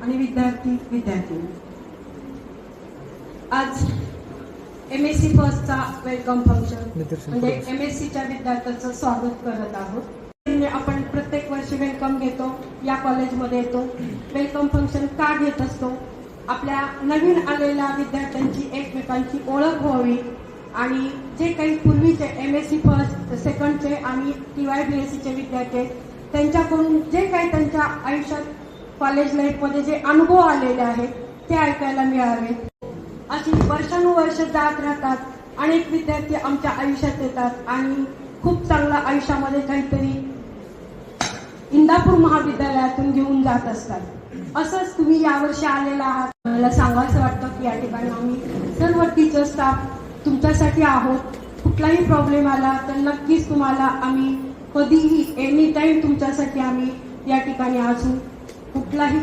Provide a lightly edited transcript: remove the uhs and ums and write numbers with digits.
आणि विद्यार्थी आज MSc फर्स्टचा वेलकम फंक्शन म्हणजे MScच्या विद्यार्थ्यांचं स्वागत करत आहोत। आपण प्रत्येक वर्षी वेलकम घेतो, या कॉलेजमध्ये येतो, वेलकम फंक्शन का घेत असतो? आपल्या नवीन आलेल्या विद्यार्थ्यांची एकमेकांची ओळख व्हावी आणि जे काही पूर्वीचे MSc फर्स्ट सेकंडचे आणि TYBSCचे विद्यार्थी त्यांच्याकडून जे काही त्यांच्या आयुष्यात कॉलेज लाईफमध्ये जे अनुभव आलेले आहेत ते ऐकायला मिळावे। अशी वर्षानुवर्ष जात राहतात, अनेक विद्यार्थी आमच्या आयुष्यात येतात आणि खूप चांगलं आयुष्यामध्ये काहीतरी इंदापूर महाविद्यालयातून घेऊन जात असतात। असंच तुम्ही यावर्षी आलेला आहात। मला सांगायचं वाटतं की या ठिकाणी आम्ही सर्व टीचर स्टाफ तुमच्यासाठी आहोत। कुठलाही प्रॉब्लेम आला तर नक्कीच तुम्हाला आम्ही कधीही एनी टाइम तुमच्यासाठी आम्ही या ठिकाणी असू। कुठलाही